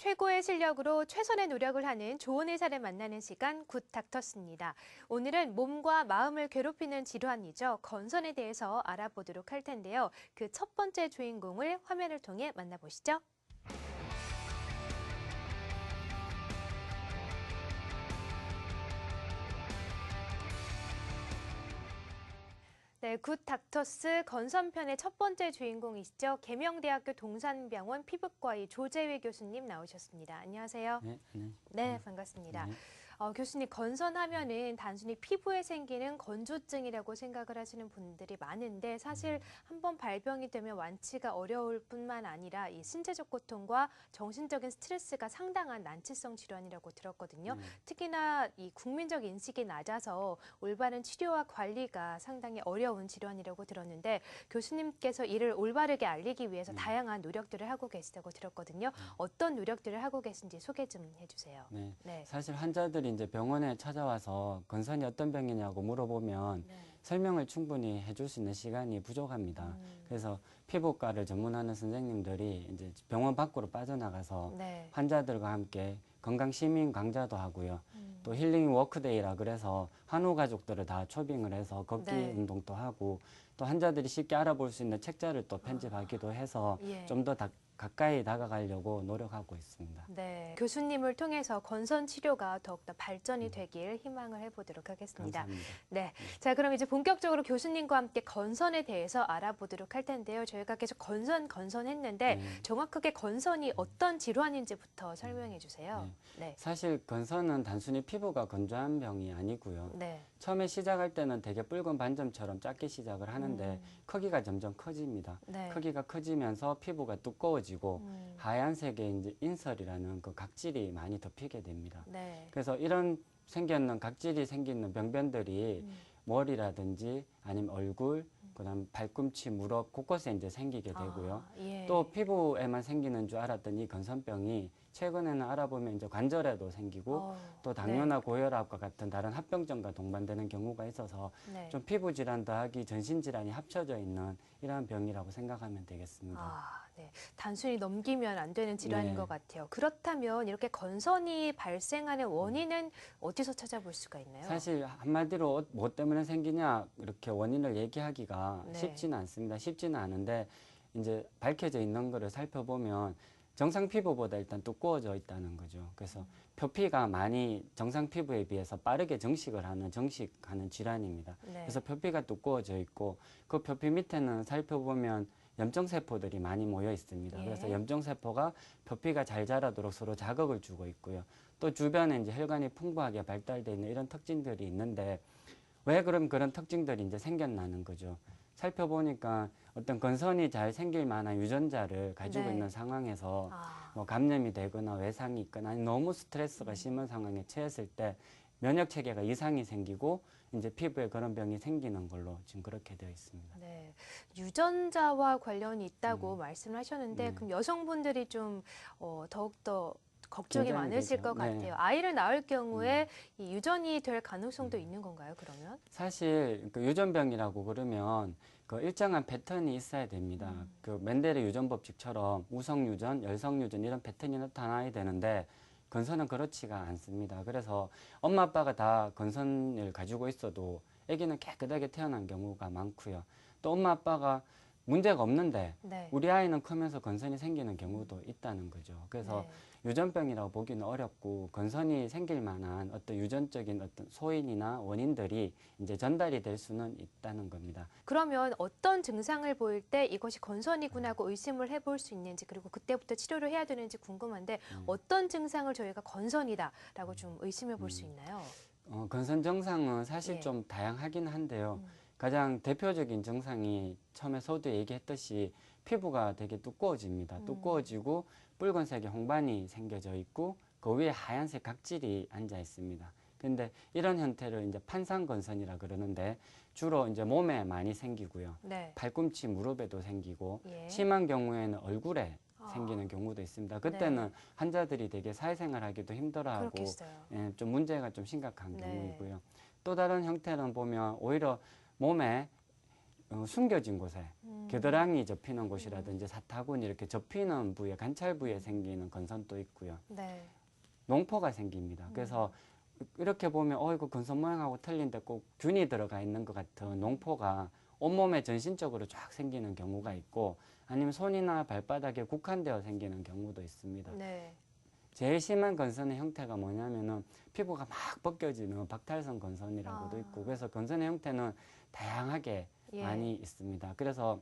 최고의 실력으로 최선의 노력을 하는 좋은 의사를 만나는 시간 굿 닥터스입니다. 오늘은 몸과 마음을 괴롭히는 질환이죠. 건선에 대해서 알아보도록 할 텐데요. 그 첫 번째 주인공을 화면을 통해 만나보시죠. 네, 굿 닥터스 건선편의 첫 번째 주인공이시죠. 계명대학교 동산병원 피부과의 조재회 교수님 나오셨습니다. 안녕하세요. 네, 반갑습니다. 네. 교수님, 건선하면은 단순히 피부에 생기는 건조증이라고 생각을 하시는 분들이 많은데 사실 한번 발병이 되면 완치가 어려울 뿐만 아니라 이 신체적 고통과 정신적인 스트레스가 상당한 난치성 질환이라고 들었거든요. 특히나 이 국민적 인식이 낮아서 올바른 치료와 관리가 상당히 어려운 질환이라고 들었는데 교수님께서 이를 올바르게 알리기 위해서 다양한 노력들을 하고 계시다고 들었거든요. 어떤 노력들을 하고 계신지 소개 좀 해주세요. 네. 사실 환자들이 이제 병원에 찾아와서 건선이 어떤 병이냐고 물어보면 설명을 충분히 해줄 수 있는 시간이 부족합니다. 그래서 피부과를 전문하는 선생님들이 이제 병원 밖으로 빠져나가서 환자들과 함께 건강 시민 강좌도 하고요. 또 힐링 워크데이라 그래서 한우 가족들을 다 초빙을 해서 걷기 운동도 하고 또 환자들이 쉽게 알아볼 수 있는 책자를 또 편집하기도 해서 좀 더 가까이 다가가려고 노력하고 있습니다. 네, 교수님을 통해서 건선 치료가 더욱더 발전이 되길 희망을 해보도록 하겠습니다. 감사합니다. 네, 자 그럼 이제 본격적으로 교수님과 함께 건선에 대해서 알아보도록 할 텐데요. 저희가 계속 건선했는데 정확하게 건선이 어떤 질환인지부터 설명해 주세요. 사실 건선은 단순히 피부가 건조한 병이 아니고요. 네. 처음에 시작할 때는 되게 붉은 반점처럼 작게 시작을 하는데 크기가 점점 커집니다. 크기가 커지면서 피부가 두꺼워지고 하얀색의 이제 인설이라는 그 각질이 많이 덮이게 됩니다. 그래서 이런 각질이 생기는 병변들이 머리라든지 아니면 얼굴, 그다음 발꿈치, 무릎 곳곳에 이제 생기게 되고요. 또 피부에만 생기는 줄 알았던 이 건선병이 최근에는 알아보면 이제 관절에도 생기고 또 당뇨나 고혈압과 같은 다른 합병증과 동반되는 경우가 있어서 좀 피부 질환 더하기 전신 질환이 합쳐져 있는 이러한 병이라고 생각하면 되겠습니다. 단순히 넘기면 안 되는 질환인 것 같아요. 그렇다면 이렇게 건선이 발생하는 원인은 어디서 찾아볼 수가 있나요? 사실 한마디로 뭐 때문에 생기냐 이렇게 원인을 얘기하기가 쉽지는 않습니다. 쉽지는 않은데 이제 밝혀져 있는 거를 살펴보면 정상 피부보다 일단 두꺼워져 있다는 거죠. 그래서 표피가 많이 정상 피부에 비해서 빠르게 정식하는 질환입니다. 그래서 표피가 두꺼워져 있고 그 표피 밑에는 살펴보면 염증세포들이 많이 모여 있습니다. 그래서 염증세포가 표피가 잘 자라도록 서로 자극을 주고 있고요. 또 주변에 이제 혈관이 풍부하게 발달되어 있는 이런 특징들이 있는데 왜 그럼 그런 특징들이 이제 생겨나는 거죠. 살펴보니까 어떤 건선이 잘 생길 만한 유전자를 가지고 있는 상황에서 뭐 감염이 되거나 외상이 있거나 아니면 너무 스트레스가 심한 상황에 처했을 때 면역 체계가 이상이 생기고 이제 피부에 그런 병이 생기는 걸로 지금 그렇게 되어 있습니다. 유전자와 관련이 있다고 말씀을 하셨는데 그럼 여성분들이 좀 더욱더 걱정이 많으실 것 같아요. 아이를 낳을 경우에 이 유전이 될 가능성도 있는 건가요, 그러면? 사실 그 유전병이라고 그러면 그 일정한 패턴이 있어야 됩니다. 그 멘델의 유전 법칙처럼 우성 유전, 열성 유전 이런 패턴이 나타나야 되는데 건선은 그렇지가 않습니다. 그래서 엄마 아빠가 다 건선을 가지고 있어도 아기는 깨끗하게 태어난 경우가 많고요. 또 엄마 아빠가 문제가 없는데 우리 아이는 크면서 건선이 생기는 경우도 있다는 거죠. 그래서 유전병이라고 보기는 어렵고 건선이 생길 만한 어떤 유전적인 어떤 소인이나 원인들이 이제 전달이 될 수는 있다는 겁니다. 그러면 어떤 증상을 보일 때 이것이 건선이구나 하고 의심을 해볼 수 있는지 그리고 그때부터 치료를 해야 되는지 궁금한데 어떤 증상을 저희가 건선이다라고 좀 의심해 볼 수 있나요? 건선 증상은 사실 좀 다양하긴 한데요. 가장 대표적인 증상이 처음에 서두 얘기했듯이 피부가 되게 두꺼워집니다. 두꺼워지고 붉은색의 홍반이 생겨져 있고 그 위에 하얀색 각질이 앉아 있습니다. 근데 이런 형태를 이제 판상건선이라 그러는데 주로 이제 몸에 많이 생기고요. 팔꿈치, 무릎에도 생기고 심한 경우에는 얼굴에 생기는 경우도 있습니다. 그때는 환자들이 되게 사회생활하기도 힘들어하고 좀 문제가 좀 심각한 경우이고요. 또 다른 형태는 보면 오히려 몸에 숨겨진 곳에 겨드랑이 접히는 곳이라든지 사타구니 이렇게 접히는 부위에 관찰 부위에 생기는 건선도 있고요. 네. 농포가 생깁니다. 그래서 이렇게 보면 이거 건선 모양하고 틀린데 꼭 균이 들어가 있는 것 같은 농포가 온몸에 전신적으로 쫙 생기는 경우가 있고 아니면 손이나 발바닥에 국한되어 생기는 경우도 있습니다. 네. 제일 심한 건선의 형태가 뭐냐면은 피부가 막 벗겨지는 박탈성 건선이라고도 있고 그래서 건선의 형태는 다양하게 예. 많이 있습니다. 그래서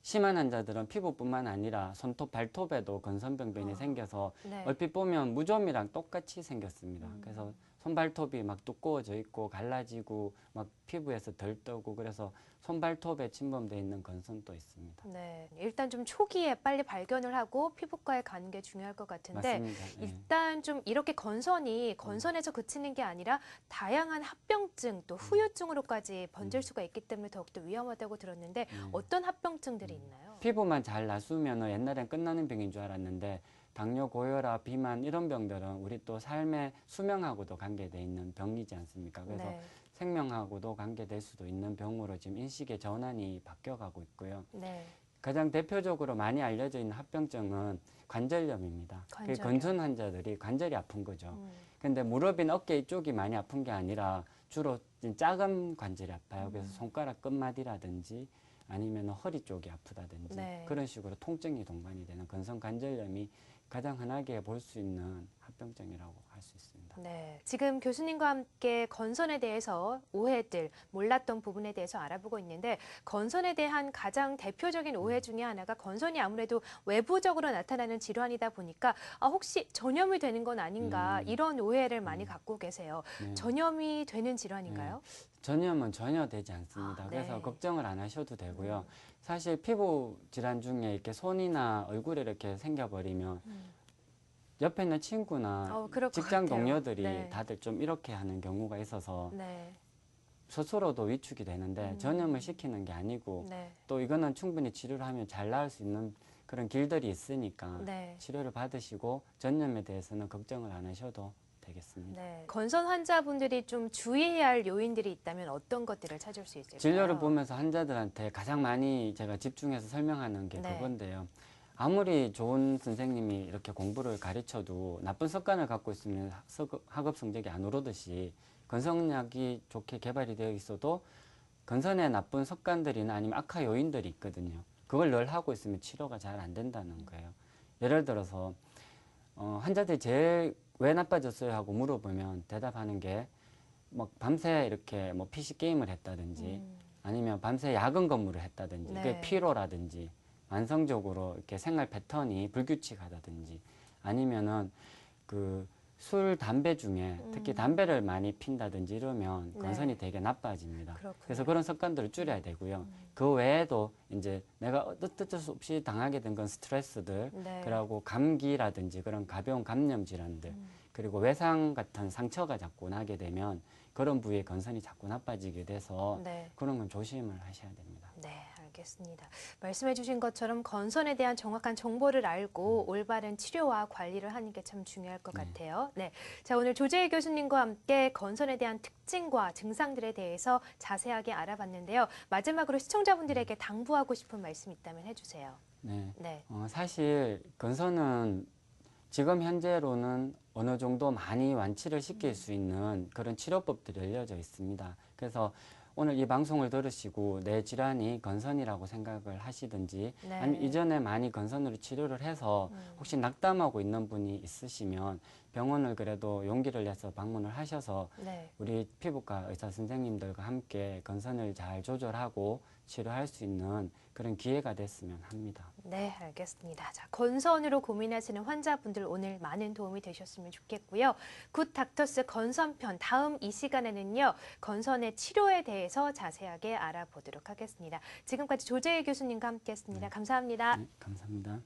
심한 환자들은 피부뿐만 아니라 손톱, 발톱에도 건선병변이 생겨서 네. 얼핏 보면 무좀이랑 똑같이 생겼습니다. 그래서 손발톱이 막 두꺼워져 있고 갈라지고 막 피부에서 덜 떠고 그래서 손발톱에 침범되어 있는 건선도 있습니다. 네. 일단 좀 초기에 빨리 발견을 하고 피부과에 가는 게 중요할 것 같은데 맞습니다. 예. 일단 좀 이렇게 건선에서 그치는 게 아니라 다양한 합병증 또 후유증으로까지 번질 수가 있기 때문에 더욱더 위험하다고 들었는데 어떤 합병증들이 있나요? 피부만 잘 나수면 옛날엔 끝나는 병인 줄 알았는데 당뇨, 고혈압, 비만 이런 병들은 우리 또 삶의 수명하고도 관계돼 있는 병이지 않습니까? 그래서 네. 생명하고도 관계될 수도 있는 병으로 지금 인식의 전환이 바뀌어가고 있고요. 네. 가장 대표적으로 많이 알려져 있는 합병증은 관절염입니다. 관절염. 건선 환자들이 관절이 아픈 거죠. 근데 무릎이나 어깨 이쪽이 많이 아픈 게 아니라 주로 작은 관절이 아파요. 그래서 손가락 끝마디라든지 아니면 허리 쪽이 아프다든지 네. 그런 식으로 통증이 동반이 되는 건선 관절염이 가장 흔하게 볼 수 있는 합병증이라고 할 수 있습니다. 네. 지금 교수님과 함께 건선에 대해서 오해들, 몰랐던 부분에 대해서 알아보고 있는데 건선에 대한 가장 대표적인 오해 중에 하나가 건선이 아무래도 외부적으로 나타나는 질환이다 보니까 혹시 전염이 되는 건 아닌가 이런 오해를 많이 갖고 계세요. 네. 전염이 되는 질환인가요? 전염은 전혀 되지 않습니다. 네. 그래서 걱정을 안 하셔도 되고요. 사실 피부 질환 중에 이렇게 손이나 얼굴에 이렇게 생겨버리면 옆에 있는 친구나 그럴 것 직장 같아요. 동료들이 네. 다들 좀 이렇게 하는 경우가 있어서 네. 스스로도 위축이 되는데 전염을 시키는 게 아니고 네. 또 이거는 충분히 치료를 하면 잘 나을 수 있는 그런 길들이 있으니까 네. 치료를 받으시고 전염에 대해서는 걱정을 안 하셔도 되겠습니다. 네. 건선 환자분들이 좀 주의해야 할 요인들이 있다면 어떤 것들을 찾을 수 있을까요? 진료를 보면서 환자들한테 가장 많이 제가 집중해서 설명하는 게 네. 그건데요. 아무리 좋은 선생님이 이렇게 공부를 가르쳐도 나쁜 습관을 갖고 있으면 학업 성적이 안 오르듯이 건선약이 좋게 개발이 되어 있어도 건선에 나쁜 습관들이나 아니면 악화 요인들이 있거든요. 그걸 늘 하고 있으면 치료가 잘 안 된다는 거예요. 예를 들어서 환자들이 제일 왜 나빠졌어요 하고 물어보면 대답하는 게 막 밤새 이렇게 뭐 PC 게임을 했다든지 아니면 밤새 야근 근무를 했다든지 네. 그게 피로라든지 만성적으로 이렇게 생활 패턴이 불규칙하다든지 아니면은 그 술, 담배 중에 특히 담배를 많이 핀다든지 이러면 건선이 네. 되게 나빠집니다. 그렇군요. 그래서 그런 습관들을 줄여야 되고요. 그 외에도 이제 내가 어쩔 수 없이 당하게 된 건 스트레스들, 네. 그리고 감기라든지 그런 가벼운 감염 질환들, 그리고 외상 같은 상처가 자꾸 나게 되면 그런 부위에 건선이 자꾸 나빠지게 돼서 네. 그런 건 조심을 하셔야 됩니다. 네, 알겠습니다. 말씀해 주신 것처럼 건선에 대한 정확한 정보를 알고 올바른 치료와 관리를 하는 게 참 중요할 것 같아요. 네. 자, 오늘 조재희 교수님과 함께 건선에 대한 특징과 증상들에 대해서 자세하게 알아봤는데요. 마지막으로 시청자분들에게 당부하고 싶은 말씀 있다면 해주세요. 네. 네. 사실 건선은 지금 현재로는 어느 정도 많이 완치를 시킬 수 있는 그런 치료법들이 알려져 있습니다. 그래서 오늘 이 방송을 들으시고 내 질환이 건선이라고 생각을 하시든지 네. 아니면 이전에 많이 건선으로 치료를 해서 혹시 낙담하고 있는 분이 있으시면 병원을 그래도 용기를 내서 방문을 하셔서 네. 우리 피부과 의사 선생님들과 함께 건선을 잘 조절하고 치료할 수 있는 그런 기회가 됐으면 합니다. 네, 알겠습니다. 자, 건선으로 고민하시는 환자분들 오늘 많은 도움이 되셨으면 좋겠고요. 굿 닥터스 건선편 다음 이 시간에는요. 건선의 치료에 대해서 자세하게 알아보도록 하겠습니다. 지금까지 조재희 교수님과 함께했습니다. 감사합니다. 네, 감사합니다.